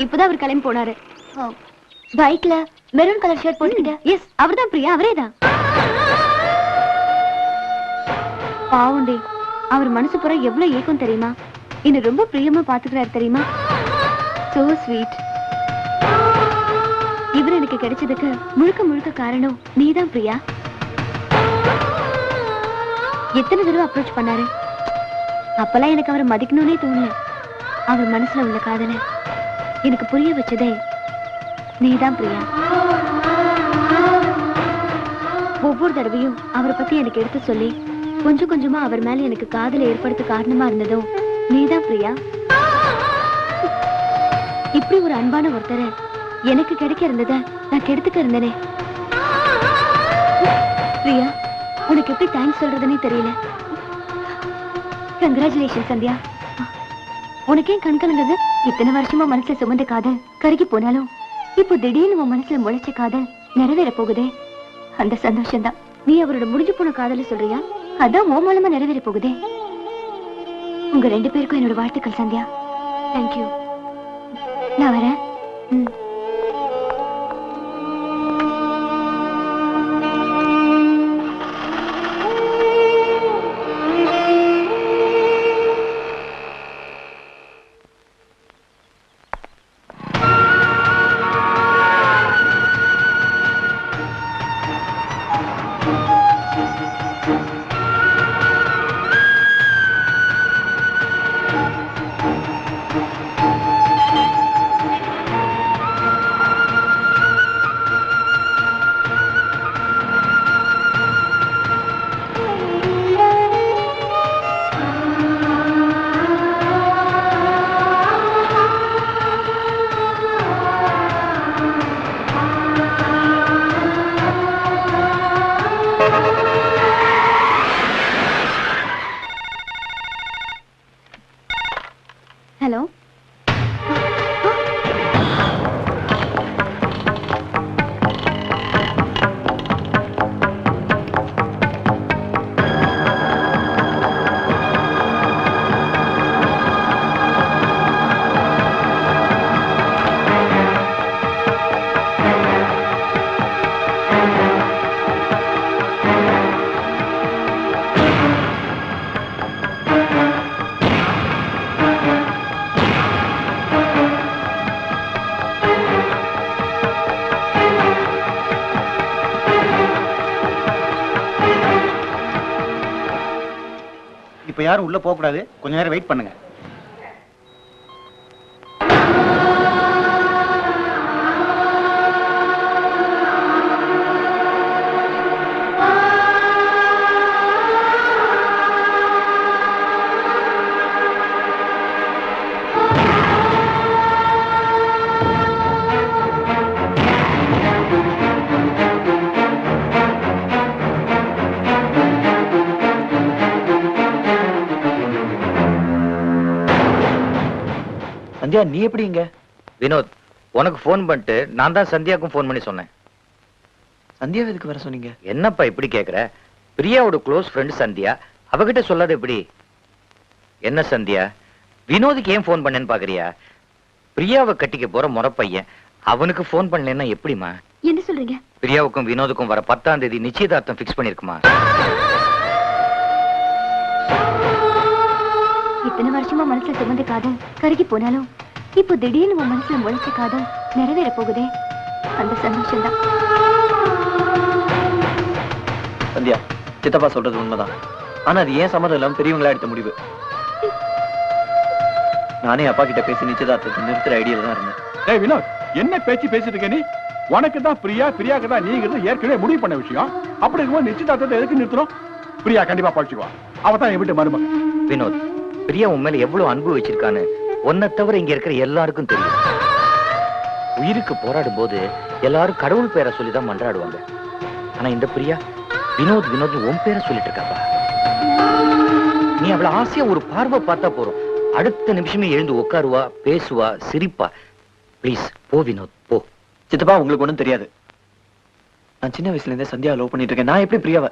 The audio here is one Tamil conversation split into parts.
இப்பதான் அவர் கிளம்பி போனாரு. பைக்ல மெரூன் கலர் ஷர்ட் போட்டுக்கிட்ட. எஸ், அவர்தான் பிரியா, அவரேதான். பாவுண்டி, அவர் மனசு புற எவ்வளவு ஏக்கம் தெரியுமா? இன்னும் ரொம்ப பிரியமா பாத்துக்கிறாரு தெரியுமா? So sweet. இவர் எனக்கு கிடைச்சதுக்கு முழுக்க முழுக்க காரணம் நீதான் பிரியா. எத்தனை தடவை அப்ரோச் பண்ணாரு. அப்பெல்லாம் எனக்கு அவரை மதிக்கணும்னே தோணல. அவர் மனசுல உள்ள காதல எனக்கு புரிய வச்சதே நீதான் பிரியா. ஒவ்வொரு தடவையும் அவரை பத்தி எனக்கு எடுத்து சொல்லி கொஞ்சம் கொஞ்சமா அவர் மேல எனக்கு காதலை ஏற்படுத்த காரணமா இருந்ததும் நீதான் பிரியா. இப்படி ஒரு அன்பான ஒருத்தரை எனக்கு கிடைக்க இருந்தத நான் கெடுத்துக்க இருந்தேனே. பிரியா, உனக்கு எப்படி தேங்க்ஸ் சொல்றதுன்னே தெரியல. கங்க்ராச்சுலேஷன் சந்தியா. உனக்கே கண்கலங்குது. இத்தனை வருஷமா மனசுல சுமந்த காதல் கருகி போனாலும் இப்போ திடீர்னு உன் மனசுல முளைச்ச காதல் நிறைவேற போகுதே. அந்த சந்தோஷம் தான். நீ அவரோட முடிஞ்சு போன காதல சொல்றியா? அதான் உன் மூலமா நிறைவேற போகுதே. உங்க 2 பேருக்கும் என்னோட வாழ்த்துக்கள் சந்தியா. தேங்க்யூ. நான் வரேன். ஹலோ. இப்ப யாரும் உள்ள போக கூடாது. கொஞ்ச நேரம் வெயிட் பண்ணுங்க. சந்தியா, நீ எப்படி இங்க? வினோத், உனக்கு போன் பண்ணிட்டு நான் தான் சந்தியாவுக்கும் போன் பண்ணி சொன்னேன். சந்தியா எதுக்கு வர சொன்னீங்க? என்னப்பா இப்படி கேக்குற? பிரியாவோட க்ளோஸ் ஃப்ரெண்ட் சந்தியா, அவகிட்ட சொல்லாத எப்படி? என்ன சந்தியா, வினோதுக்கு ஏன் போன் பண்ணேன்னு பாக்குறியா? பிரியாவை கட்டிக்க போற முறை பையன், அவனுக்கு போன் பண்ணலன்னா எப்படிமா? என்ன சொல்றீங்க? பிரியாவுக்கும் வினோதுக்கும் வர 10ஆம் தேதி நிச்சயதார்த்தம் பிக்ஸ் பண்ணிருக்குமா? இத்தனை வருஷமா மனசுல சுமந்த காதல் கருகி போனாலும் இப்போ திடீர்னு உன் மனசுல முளைச்ச காதல் நிறைவேற போகுதே. அந்த சந்தோஷம் தான். சந்தியா, சித்தப்பா சொல்றது உண்மைதான். ஆனா அது ஏன் சம்மதம் இல்லாம பெரியவங்களா எடுத்த முடிவு. நானே அப்பா கிட்ட பேசி நிச்சயதார்த்தத்தை நிறுத்துற ஐடியால தான் இருந்தேன். ஏய் வினோத், என்ன பேச்சு பேசிட்டு இருக்க நீ? உனக்கு தான் பிரியா, பிரியாக்கு தான் நீங்கிறது ஏற்கனவே முடிவு பண்ண விஷயம். அப்படி இருக்கும்போது நிச்சயதார்த்தத்தை எதுக்கு நிறுத்தணும்? பிரியா கண்டிப்பா பழிச்சுக்குவா. அவ தான் என் வீட்டு மருமக. வினோத், பிரியா உன் மேல எவ்வளவு அன்பு வச்சிருக்கான்னு உன்னை தவிர இங்க இருக்கிற எல்லாருக்கும் தெரியும். உயிருக்கு போராடும் போது எல்லாரும் கடவுள் பேரை சொல்லிதான் மன்றாடுவாங்க. ஆனா இந்த பிரியா வினோத் வினோத் உன் பேரை சொல்லிட்டு இருக்காப்பா. நீ அவளை ஆசையா ஒரு பார்வை பார்த்தா போறோம், அடுத்த நிமிஷமே எழுந்து உட்காருவா, பேசுவா, சிரிப்பா. பிளீஸ் போ வினோத், போ. சித்தப்பா, உங்களுக்கு ஒண்ணும் தெரியாது. நான் சின்ன வயசுல இருந்தே சந்தியாவை லவ் பண்ணிட்டு இருக்கேன். நான் எப்படி பிரியாவை?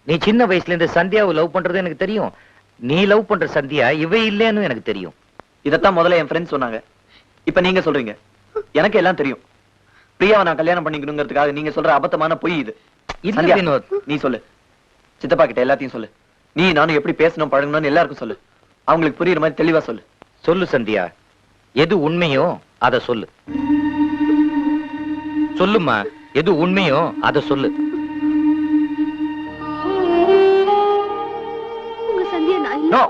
நீ சின்ன வயசுல இருந்து சந்தியாவை லவ் பண்றது எனக்கு தெரியும். நீ லவ் பண்ற சந்தியா இவ இல்லன்னு எனக்கு தெரியும். இதத்தான் முதல்ல என் ஃப்ரெண்ட்ஸ் சொன்னாங்க. இப்ப நீங்க சொல்றீங்க, எனக்கு எல்லாம் தெரியும். பிரியாவை நான் கல்யாணம் பண்ணிக்கணுங்கிறதுக்காக நீங்க சொல்ற அபத்தமான பொய் இது. இல்ல வினோத், நீ சொல்லு, சித்தப்பா கிட்ட எல்லாத்தையும் சொல்லு. நீ நானும் எப்படி பேசணும் பழகணும்னு எல்லாருக்கும் சொல்லு. அவங்களுக்கு புரியுற மாதிரி தெளிவா சொல்லு. சொல்லு சந்தியா, எது உண்மையோ அத சொல்லு. சொல்லுமா, எது உண்மையோ அத சொல்லு. உங்க சந்தியா நான் இல்ல. நோ,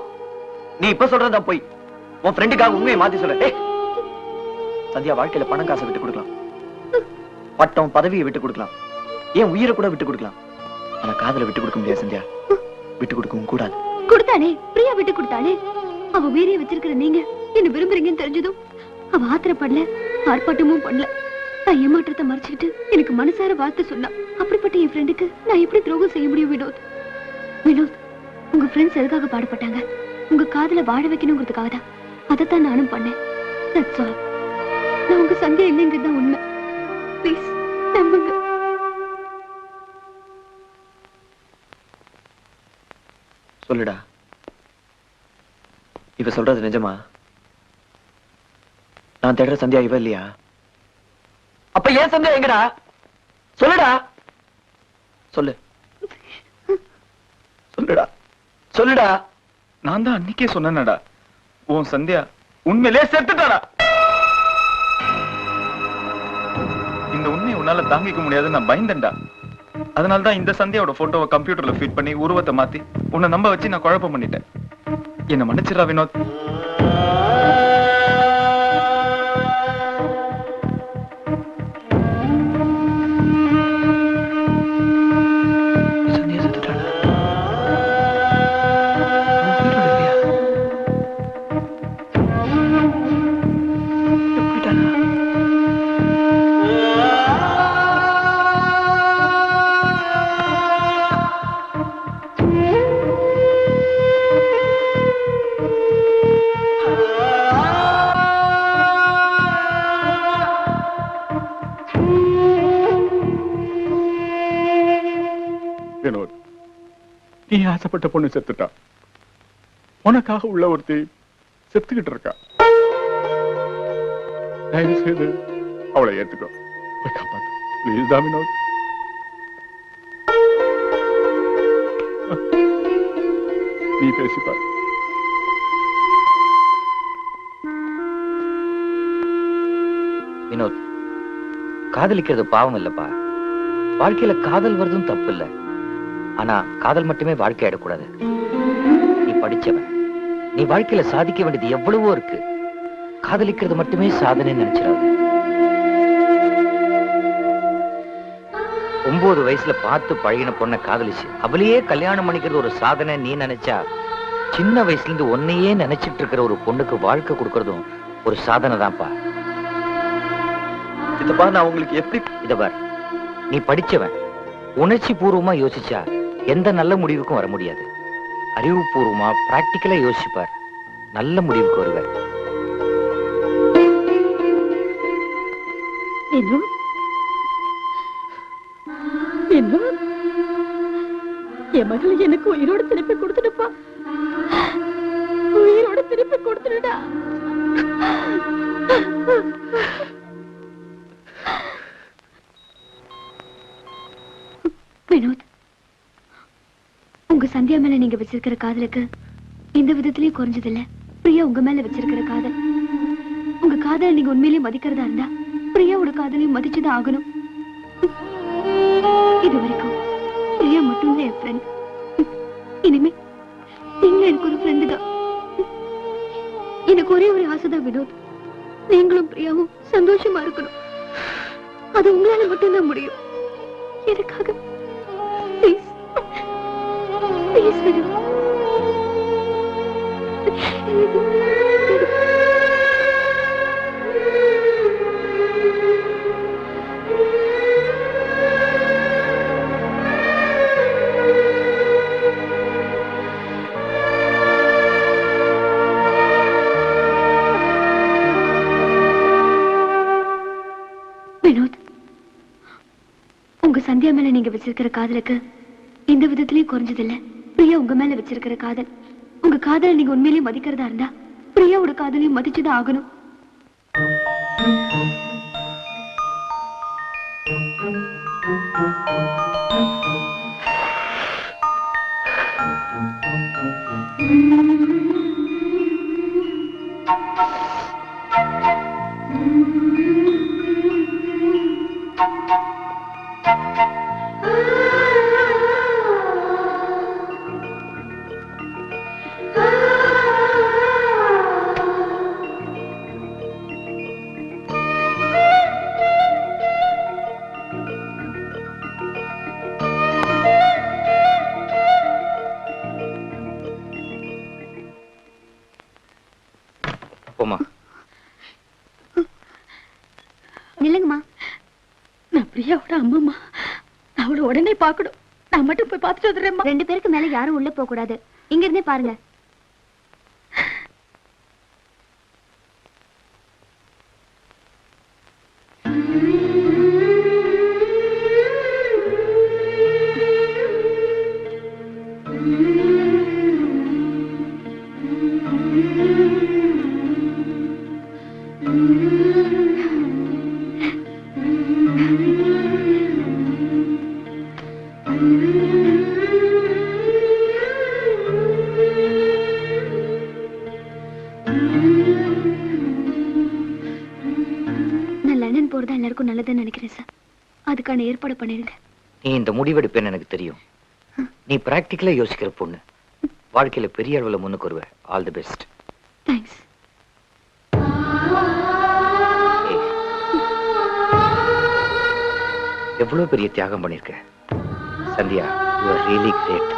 நீ இப்ப சொல்றதா போய் உன் ஃப்ரெண்டுக்காக உண்மையை மாத்தி சொல்ல. சந்தியா வாழ்க்கையில பணம் காசை விட்டு கொடுக்கலாம், பட்டம் பதவியை விட்டு கொடுக்கலாம், ஏன் உயிரை கூட விட்டு கொடுக்கலாம். ஆனா காதலை விட்டு கொடுக்க முடியாது சந்தியா, விட்டு கொடுக்கவும் கூடாது. கொடுத்தானே, பிரியா விட்டு கொடுத்தானே. அவ வீரிய வச்சிருக்கிற நீங்க என்ன விரும்புறீங்கன்னு தெரிஞ்சதும் அவ ஆத்திரப்படல, ஆர்ப்பாட்டமும் பண்ணல. நான் ஏமாற்றத்தை மறைச்சுக்கிட்டு எனக்கு மனசார வார்த்தை சொன்னா. அப்படிப்பட்ட என் ஃப்ரெண்டுக்கு நான் எப்படி துரோகம் செய்ய முடியும் வினோத்? வினோத், உங்க ஃப்ரெண்ட்ஸ் எதுக்காக பாடுபட்டாங்க? உங்க காதல வாழ வைக்கணுங்கிறதுக்காக தான். அதைத்தான் நானும் பண்ணேன். That's all. நான் உங்க சந்தியா இல்லைங்கிறது தான் உண்மை. ப்ளீஸ் நம்புங்க. சொல்லுடா, இவ சொல்றது நிஜமா? நான் தேடுற சந்தியா இவ இல்லையா? அப்ப ஏன் சந்தியா எங்கடா? சொல்லுடா, சொல்லு சொல்லுடா சொல்லுடா. நான் தான் அன்னைக்கே சொன்னேனடா, உன் சந்தியா உண்மையிலே செத்துட்டாடா. இந்த உண்மையை உன்னால தாங்கிக்க முடியாது, நான் பயந்தேன்டா. அதனால்தான் இந்த சந்தியாவோட போட்டோவை கம்ப்யூட்டர்ல ஃபீட் பண்ணி உருவத்தை மாத்தி உன்னை நம்ப வச்சு நான் குழப்பம் பண்ணிட்டேன். என்ன மன்னிச்சிடா வினோத். சந்தியா செத்துட்டாளா? உயிரோட இல்லையா? போயிட்டாளா? வினோத், நீ ஆசைப்பட்ட பொண்ணு செத்துட்டா. உனக்காக உள்ள ஒருத்தி செத்துக்கிட்டு இருக்கா. தயவு செய்து அவளை ஏத்துக்கோ, போய் காப்பாத்து. ப்ளீஸ் தான் வினோத். நீ பேசிப்பார். வினோத், காதலிக்கிறது பாவம் இல்லப்பா. வாழ்க்கையில காதல் வருதும் தப்பு இல்ல. ஆனா காதல் மட்டுமே வாழ்க்கை ஆயிடக்கூடாது. நீ படிச்சவன், நீ வாழ்க்கையில சாதிக்க வேண்டியது எவ்வளவோ இருக்கு. காதலிக்கிறது மட்டுமே சாதனை நினைச்சிடாது. 9 வயசுல பார்த்து பழகின பொண்ணை காதலிச்சு அவளையே கல்யாணம் பண்ணிக்கிறது ஒரு சாதனை நீ நினைச்சா, சின்ன வயசுல இருந்து உன்னையே நினைச்சிட்டு இருக்கிற ஒரு பொண்ணுக்கு வாழ்க்கை கொடுக்கறதும் ஒரு சாதனை தான்ப்பா. சித்தப்பா, நான் உங்களுக்கு எப்படி இத பார், நீ படிச்சவன், உணர்ச்சி பூர்வமா யோசிச்சா எந்த நல்ல முடிவுக்கும் வர முடியாது. அறிவுபூர்வமா பிராக்டிக்கலா யோசிப்பார், நல்ல முடிவுக்கு வருவார். என் மகளை எனக்கு உயிரோட திருப்பி கொடுத்துடுப்பா. உயிரோட திருப்பி கொடுத்துடுடா. வினோத், உங்க சந்தியா மேல நீங்க வச்சிருக்கிற காதலுக்கு எந்த விதத்திலயும் குறைஞ்சதில்ல. பிரியா உங்க மேல வச்சிருக்கிற காதல், உங்க காதலை நீங்க உண்மையிலேயே மதிக்கிறதா இருந்தா பிரியாவோட காதலையும் மதிச்சுதான் ஆகணும். இது வரைக்கும் பிரியா மட்டும் என் ஃப்ரெண்ட். இனிமே நீங்க எனக்கு ஒரு ஃப்ரெண்டு தான். எனக்கு ஒரே ஒரு ஆசைதான் வினோத், நீங்களும் பிரியாவும் சந்தோஷமா இருக்கணும். அது உங்களால மட்டும்தான் முடியும். எனக்காக ப்ளீஸ் ப்ளீஸ் வினோத். வினோத், உங்க சந்தியா மேல நீங்க வச்சிருக்கிற காதலுக்கு எந்த விதத்திலயும் குறைஞ்சதில்ல. பிரியா உங்க மேல வச்சிருக்கிற காதல், உங்க காதலை நீங்க உண்மையிலேயே மதிக்கிறதா இருந்தா பிரியாவோட காதலையும் மதிச்சுதான் ஆகணும். போமா. நில்லுங்கம்மா. நான் பிரியாவோட அம்மாம்மா. நான் அவளை உடனே பார்க்கணும். நான் மட்டும் போய் பார்த்துட்டு வந்துடுறேம்மா. 2 பேருக்கு மேல யாரும் உள்ள போக கூடாது. இங்க இருந்தே பாருங்க. போறதா எல்லாருக்கும் நல்லதுன்னு நினைக்கிறேன் சார். அதுக்கான ஏற்பாடு பண்ணிருங்க. நீ இந்த முடிவெடுப்பேன்னு எனக்கு தெரியும். நீ பிராக்டிக்கலா யோசிக்கிற பொண்ணு. வாழ்க்கையில பெரிய அளவுல முன்னுக்கு வருவ. All the best. தேங்க்ஸ். எவ்வளவு பெரிய தியாகம் பண்ணிருக்க Sandhya. You are really great.